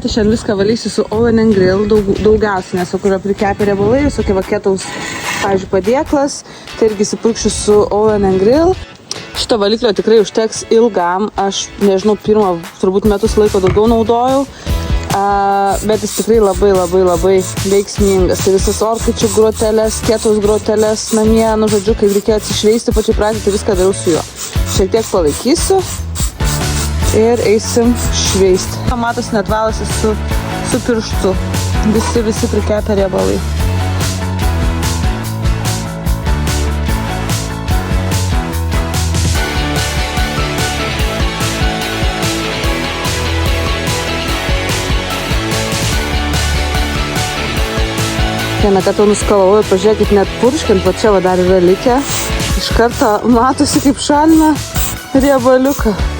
tai šiandien viską valysiu su Oven & Grill daugiausiai, nes kur prikepę riebalai, visokie vakėtaus, pavyzdžiui, padėklas, tai irgi įsipurkšiu su Oven & Grill. Šito valiklio tikrai užteks ilgam, aš nežinau, pirmą turbūt metus laiko daugiau naudojau, bet jis tikrai labai veiksmingas. Tai visas orkaičių groteles, kietos groteles namie, nu žodžiu, kai reikėjo atsišveisti pačiai pradžiai, tai viską darau su juo. Šiek tiek palaikysiu ir eisim šveisti. Matosi net valasi su pirštu. Visi prikepę riebalai. Vieną kartą nuskalau ir pažiūrėkit, net purškiant, va čia va dar yra likę. Iš karto matosi, kaip šalina riebaliuką.